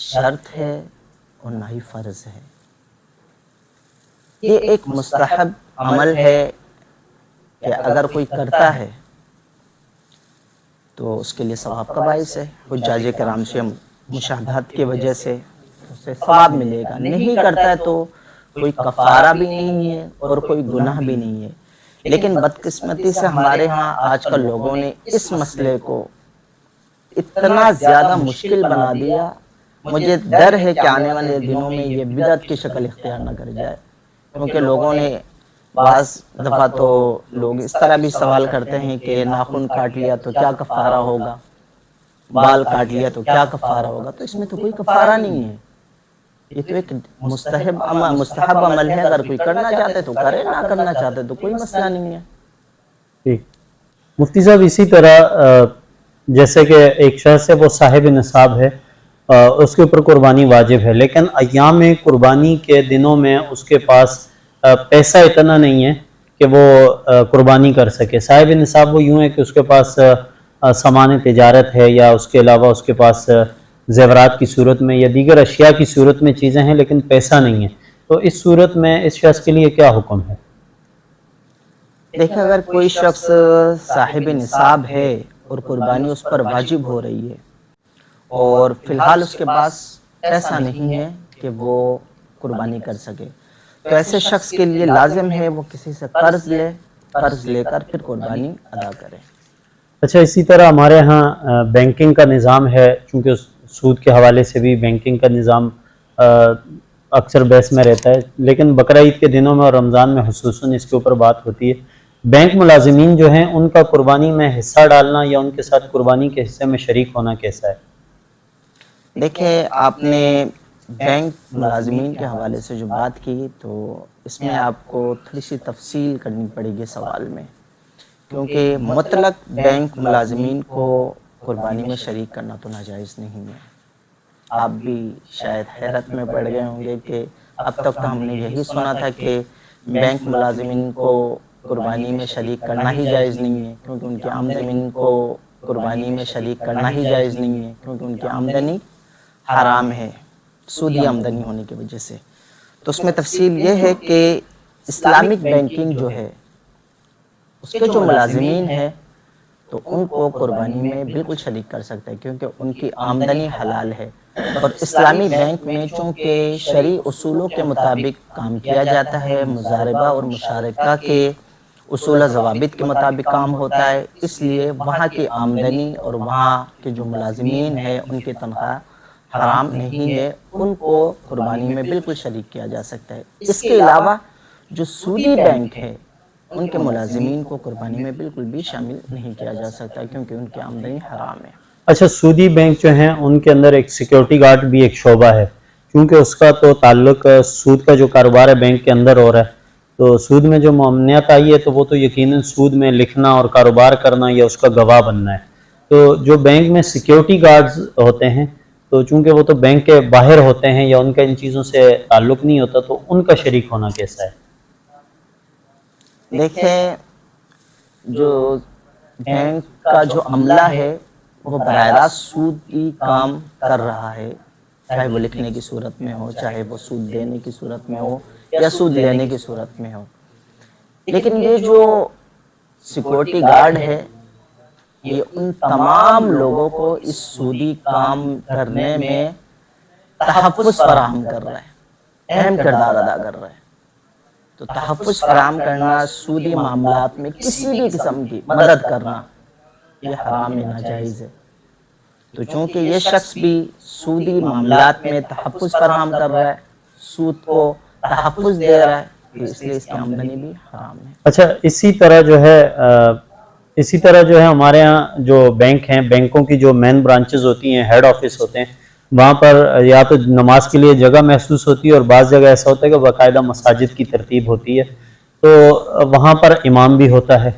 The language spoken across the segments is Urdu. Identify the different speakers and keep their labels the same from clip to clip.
Speaker 1: شرط ہے اور نہ ہی فرض ہے. یہ ایک مستحب عمل ہے کہ اگر کوئی کرتا ہے تو اس کے لیے ثواب کا باعث ہے. حجاج کرام سے مشاہدات کی وجہ سے اسے ثواب ملے گا. نہیں کرتا ہے تو کوئی کفارہ بھی نہیں ہے اور کوئی گناہ بھی نہیں ہے. لیکن بدقسمتی سے ہمارے ہاں آج کل لوگوں نے اس مسئلے کو اتنا زیادہ مشکل بنا دیا. مجھے ڈر ہے کہ آنے والے دنوں میں یہ بدعت کی شکل اختیار نہ کر جائے، کیونکہ لوگوں نے بعض دفعہ تو لوگ اس طرح بھی سوال کرتے ہیں کہ ناخن کاٹ لیا تو کیا کفارہ ہوگا، بال کاٹ لیا تو کیا کفارہ ہوگا. تو اس میں تو کوئی کفارہ نہیں ہے. یہ تو ایک مستحب عمل ہے. اگر کوئی کرنا چاہتے تو کرے، نہ کرنا چاہتے تو کوئی مسئلہ نہیں ہے.
Speaker 2: ٹھیک. مفتی صاحب اسی طرح جیسے کہ ایک شخص ہے وہ صاحب نصاب ہے، اس کے اوپر قربانی واجب ہے، لیکن ایام قربانی کے دنوں میں اس کے پاس پیسہ اتنا نہیں ہے کہ وہ قربانی کر سکے. صاحب نصاب وہ یوں ہے کہ اس کے پاس سامان تجارت ہے یا اس کے علاوہ اس کے پاس زیورات کی صورت میں یا دیگر اشیاء کی صورت میں چیزیں ہیں لیکن پیسہ نہیں ہے. تو اس صورت میں اس شخص کے لیے کیا حکم ہے؟
Speaker 1: دیکھیں، اگر کوئی شخص صاحب نصاب ہے اور قربانی اس پر واجب ہو رہی ہے اور فی الحال اس کے پاس پیسہ نہیں ہے کہ وہ قربانی کر سکے، تو ایسے شخص کے لیے لازم ہے وہ کسی سے قرض لے کر پھر قربانی ادا کرے.
Speaker 2: اچھا، اسی طرح ہمارے ہاں بینکنگ کا نظام ہے، چونکہ سود کے حوالے سے بھی بینکنگ کا نظام اکثر بحث میں رہتا ہے، لیکن بقرعید کے دنوں میں اور رمضان میں خصوصاً اس کے اوپر بات ہوتی ہے. بینک ملازمین جو ہیں ان کا قربانی میں حصہ ڈالنا یا ان کے ساتھ قربانی کے حصے میں شریک ہونا کیسا ہے؟
Speaker 1: دیکھیں، آپ نے بینک ملازمین کے حوالے سے جو بات کی تو اس میں آپ کو تھوڑی سی تفصیل کرنی پڑے گی سوال میں، کیونکہ مطلق بینک ملازمین کو قربانی میں شریک کرنا تو ناجائز نہیں ہے. آپ بھی شاید حیرت میں پڑ گئے ہوں گے کہ اب تک تو ہم نے یہی سنا تھا کہ بینک ملازمین کو قربانی میں شریک کرنا ہی جائز نہیں ہے، کیونکہ ان کی آمدنی کو قربانی میں شریک کرنا ہی جائز نہیں ہے، کیونکہ ان کی آمدنی حرام ہے سودی آمدنی ہونے کی وجہ سے. تو اس میں تفصیل یہ ہے کہ اسلامک بینکنگ جو ہے اس کے جو ملازمین ہیں تو ان کو قربانی میں بالکل شریک کر سکتا ہے، کیونکہ ان کی آمدنی حلال ہے. اور اسلامی بینک میں چونکہ شرعی اصولوں کے مطابق کام کیا جاتا ہے، مضاربہ اور مشارکہ کے اصول و ضوابط کے مطابق کام ہوتا ہے، اس لیے وہاں کی آمدنی اور وہاں کے جو ملازمین ہیں ان کی تنخواہ حرام نہیں ہے، ان کو قربانی میں بالکل شریک کیا جا سکتا ہے. اس کے علاوہ جو سودی بینک ہے ان کے ملازمین کو قربانی میں بالکل بھی شامل نہیں کیا جا سکتا، کیونکہ ان کی آمدنی حرام ہے.
Speaker 2: اچھا، سودی بینک جو ہیں ان کے اندر ایک سیکیورٹی گارڈ بھی ایک شعبہ ہے، کیونکہ اس کا تو تعلق سود کا جو کاروبار ہے بینک کے اندر ہو رہا ہے، تو سود میں جو ممانعت آئی ہے تو وہ تو یقیناً سود میں لکھنا اور کاروبار کرنا یا اس کا گواہ بننا ہے. تو جو بینک میں سیکیورٹی گارڈز ہوتے ہیں تو چونکہ وہ تو بینک کے باہر ہوتے ہیں یا ان کا ان چیزوں سے تعلق نہیں ہوتا، تو ان کا شریک ہونا کیسا ہے؟
Speaker 1: دیکھیں، جو بینک کا جو عملہ ہے وہ براہ راست سودی کام کر رہا ہے، چاہے وہ لکھنے کی صورت میں ہو، چاہے وہ سود دینے کی صورت میں ہو یا سود لینے کی صورت میں ہو. لیکن یہ جو سیکورٹی گارڈ ہے یہ ان تمام لوگوں کو اس سودی کام کرنے میں تحفظ فراہم کر رہا ہے، اہم کردار ادا کر رہا ہے. تو تحفظ فراہم کرنا، سودی معاملات میں کسی بھی قسم کی مدد کرنا یہ حرام ناجائز ہے. تو چونکہ یہ شخص بھی سودی معاملات میں تحفظ فراہم کر رہا ہے، سود کو تحفظ دے رہا ہے، تو اس لیے اس کی آمدنی بھی حرام ہے.
Speaker 2: اچھا، اسی طرح جو ہے ہمارے ہاں جو بینک ہیں، بینکوں کی جو مین برانچز ہوتی ہیں، ہیڈ آفس ہوتے ہیں، وہاں پر یا تو نماز کے لیے جگہ محسوس ہوتی ہے اور بعض جگہ ایسا ہوتا ہے کہ باقاعدہ مساجد کی ترتیب ہوتی ہے، تو وہاں پر امام بھی ہوتا ہے.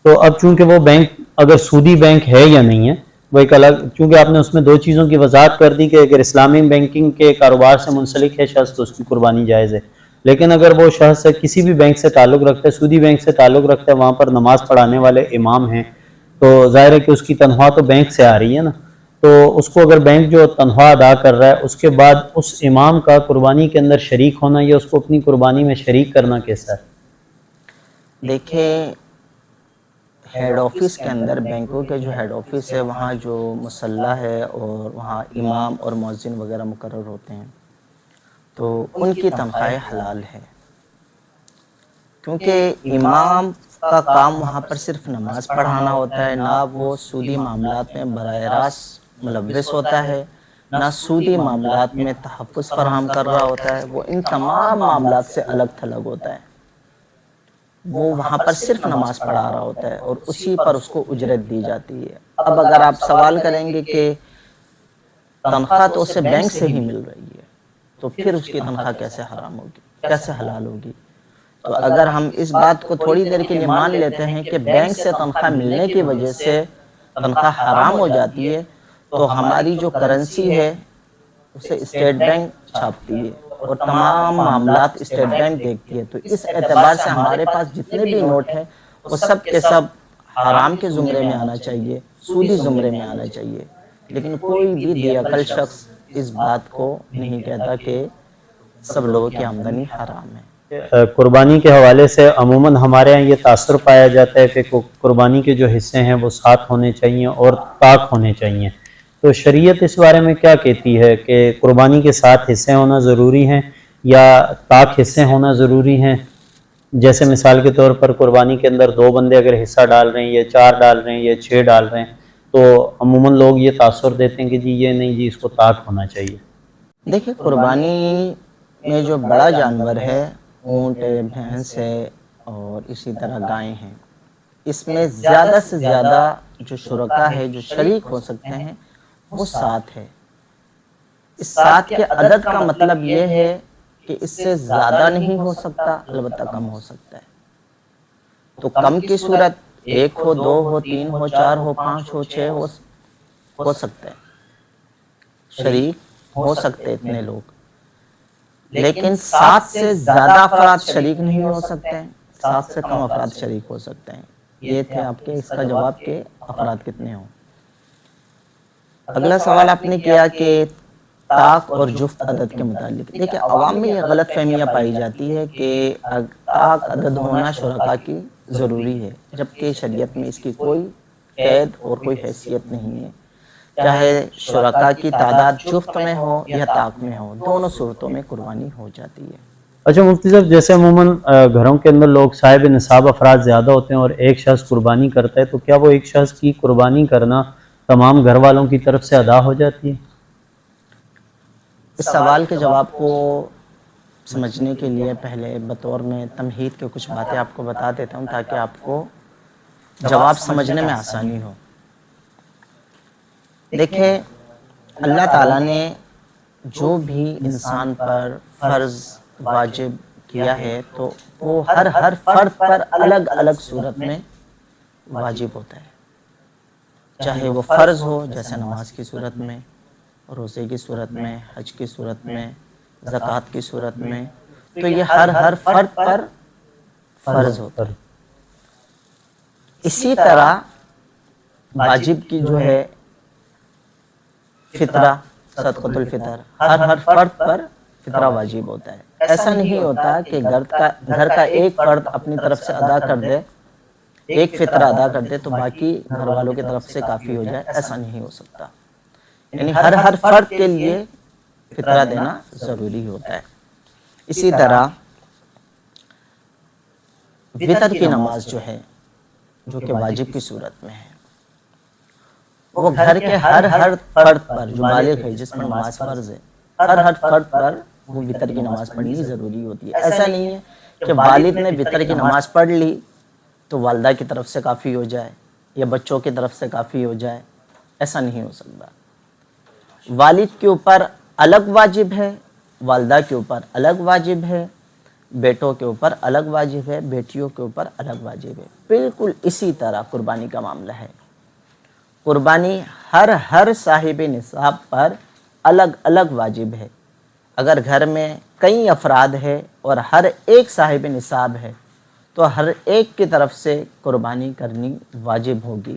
Speaker 2: تو اب چونکہ وہ بینک اگر سودی بینک ہے یا نہیں ہے وہ ایک الگ، چونکہ آپ نے اس میں دو چیزوں کی وضاحت کر دی کہ اگر اسلامی بینکنگ کے کاروبار سے منسلک ہے شخص تو اس کی قربانی جائز ہے، لیکن اگر وہ شخص کسی بھی بینک سے تعلق رکھتا ہے، سودی بینک سے تعلق رکھتا ہے، وہاں پر نماز پڑھانے والے امام ہیں، تو ظاہر ہے کہ اس کی تنخواہ تو بینک سے آ رہی ہے نا، تو اس کو اگر بینک جو تنخواہ ادا کر رہا ہے اس کے بعد اس امام کا قربانی کے اندر شریک ہونا یا اس کو اپنی قربانی میں شریک کرنا کیسا ہے؟
Speaker 1: دیکھیں، ہیڈ آفس کے اندر، بینکوں کے جو ہیڈ آفس ہے، وہاں جو مسلح ہے اور وہاں امام اور مؤذن وغیرہ مقرر ہوتے ہیں، تو ان کی تنخواہیں حلال ہے، کیونکہ امام کا کام وہاں پر صرف نماز پڑھانا ہوتا ہے، نہ وہ سودی معاملات میں براہ راست ملوث ہوتا ہے، نہ سودی معاملات میں تحفظ فراہم کر رہا ہوتا ہے، وہ ان تمام معاملات سے الگ تھلگ ہوتا ہے۔ وہ وہاں پر صرف نماز پڑھا رہا ہوتا ہے اور اسی پر اس کو اجرت دی جاتی ہے۔ اب اگر آپ سوال کریں گے کہ تنخواہ تو اسے بینک سے ہی مل رہی ہے، تو پھر اس کی تنخواہ کیسے حرام ہوگی، کیسے حلال ہوگی؟ تو اگر ہم اس بات کو تھوڑی دیر کے لیے مان لیتے ہیں کہ بینک سے تنخواہ ملنے کی وجہ سے تنخواہ حرام ہو جاتی ہے، تو ہماری جو کرنسی ہے اسے اسٹیٹ بینک چھاپتی ہے اور تمام معاملات اسٹیٹ بینک دیکھتی ہے، تو اس اعتبار سے ہمارے پاس جتنے بھی نوٹ ہیں وہ سب کے سب حرام کے زمرے میں آنا چاہیے، سودی زمرے میں آنا چاہیے۔ لیکن کوئی بھی دی عقل شخص اس بات کو نہیں کہتا کہ سب لوگوں کی آمدنی حرام ہے۔
Speaker 2: قربانی کے حوالے سے عموماً ہمارے یہاں یہ تاثر پایا جاتا ہے کہ قربانی کے جو حصے ہیں وہ 7 ہونے چاہیے اور طاق ہونے چاہیے، تو شریعت اس بارے میں کیا کہتی ہے کہ قربانی کے 7 حصے ہونا ضروری ہیں یا طاق حصے ہونا ضروری ہیں؟ جیسے مثال کے طور پر قربانی کے اندر 2 بندے اگر حصہ ڈال رہے ہیں یا 4 ڈال رہے ہیں یا 6 ڈال رہے ہیں، تو عموماً لوگ یہ تاثر دیتے ہیں کہ جی یہ نہیں، جی اس کو طاق ہونا چاہیے۔
Speaker 1: دیکھیں، قربانی میں جو بڑا جانور ہے، اونٹ ہے، بھینس ہے اور اسی طرح گائیں ہیں، اس میں زیادہ سے زیادہ جو شرکا ہے، جو شریک ہو سکتے ہیں، وہ 7 ہے۔ اس 7 کے عدد کا مطلب یہ ہے کہ اس سے زیادہ نہیں ہو سکتا، البتہ کم ہو سکتا ہے۔ تو کم کی صورت 1 ہو، 2 ہو، 3 ہو، 4 ہو، 5 ہو، 6 ہو سکتے ہیں، شریک ہو سکتے اتنے لوگ، لیکن 7 سے زیادہ افراد شریک نہیں ہو سکتے ہیں، 7 سے کم افراد شریک ہو سکتے ہیں۔ یہ تھے آپ کے اس کا جواب کہ افراد کتنے ہوں۔ اگلا سوال آپ نے کیا کہ طاق اور جفت عدد کے متعلق۔ دیکھیں، عوام میں یہ غلط فہمیاں پائی جاتی ہے کہ طاق عدد ہونا شرکا کی ضروری ہے، جبکہ شریعت میں اس کی کوئی قید اور کوئی حیثیت نہیں ہے۔ چاہے شرکا کی تعداد جفت میں ہو یا طاق میں ہو، دونوں صورتوں میں قربانی ہو جاتی ہے۔
Speaker 2: اچھا مفتی صاحب، جیسے عموماً گھروں کے اندر لوگ صاحب نصاب افراد زیادہ ہوتے ہیں اور ایک شخص قربانی کرتا ہے، تو کیا وہ ایک شخص کی قربانی کرنا تمام گھر والوں کی طرف سے ادا ہو جاتی ہے؟
Speaker 1: اس سوال کے جواب کو سمجھنے کے لیے پہلے بطور میں تمہید کے کچھ باتیں آپ کو بتا دیتا ہوں تاکہ آپ کو جواب سمجھنے میں آسانی ہو۔ دیکھیں، اللہ تعالیٰ نے جو بھی انسان پر فرض واجب کیا ہے تو وہ ہر فرد پر الگ الگ صورت میں واجب ہوتا ہے، چاہے وہ فرض ہو جیسے نماز کی صورت میں، روزے کی صورت میں، حج کی صورت میں، زکوٰۃ کی صورت میں، تو یہ ہر فرد پر فرض ہوتا ہے۔ اسی طرح واجب کی جو ہے فطرہ، صدقۃ الفطر، ہر فرد پر فطرہ واجب ہوتا ہے۔ ایسا نہیں ہوتا کہ گھر کا ایک فرد اپنی طرف سے ادا کر دے، ایک فطرہ ادا کر دے تو باقی گھر والوں کی طرف سے کافی ہو جائے، ایسا نہیں ہو سکتا۔ یعنی ہر فرد کے لیے فطرہ دینا ضروری ہوتا ہے۔ اسی طرح وتر کی نماز جو ہے، جو کہ واجب کی صورت میں ہے، وہ گھر کے ہر فرد پر جو بالغ ہے، جس پر نماز فرض ہے، ہر فرد پر وہ وتر کی نماز پڑھنی ضروری ہوتی ہے۔ ایسا نہیں ہے کہ والد نے وتر کی نماز پڑھ لی تو والدہ کی طرف سے کافی ہو جائے یا بچوں کی طرف سے کافی ہو جائے، ایسا نہیں ہو سکتا۔ والد کے اوپر الگ واجب ہے، والدہ کے اوپر الگ واجب ہے، بیٹوں کے اوپر الگ واجب ہے، بیٹیوں کے اوپر الگ واجب ہے۔ بالکل اسی طرح قربانی کا معاملہ ہے۔ قربانی ہر صاحب نصاب پر الگ الگ واجب ہے۔ اگر گھر میں کئی افراد ہے اور ہر ایک صاحب نصاب ہے تو ہر ایک کی طرف سے قربانی کرنی واجب ہوگی۔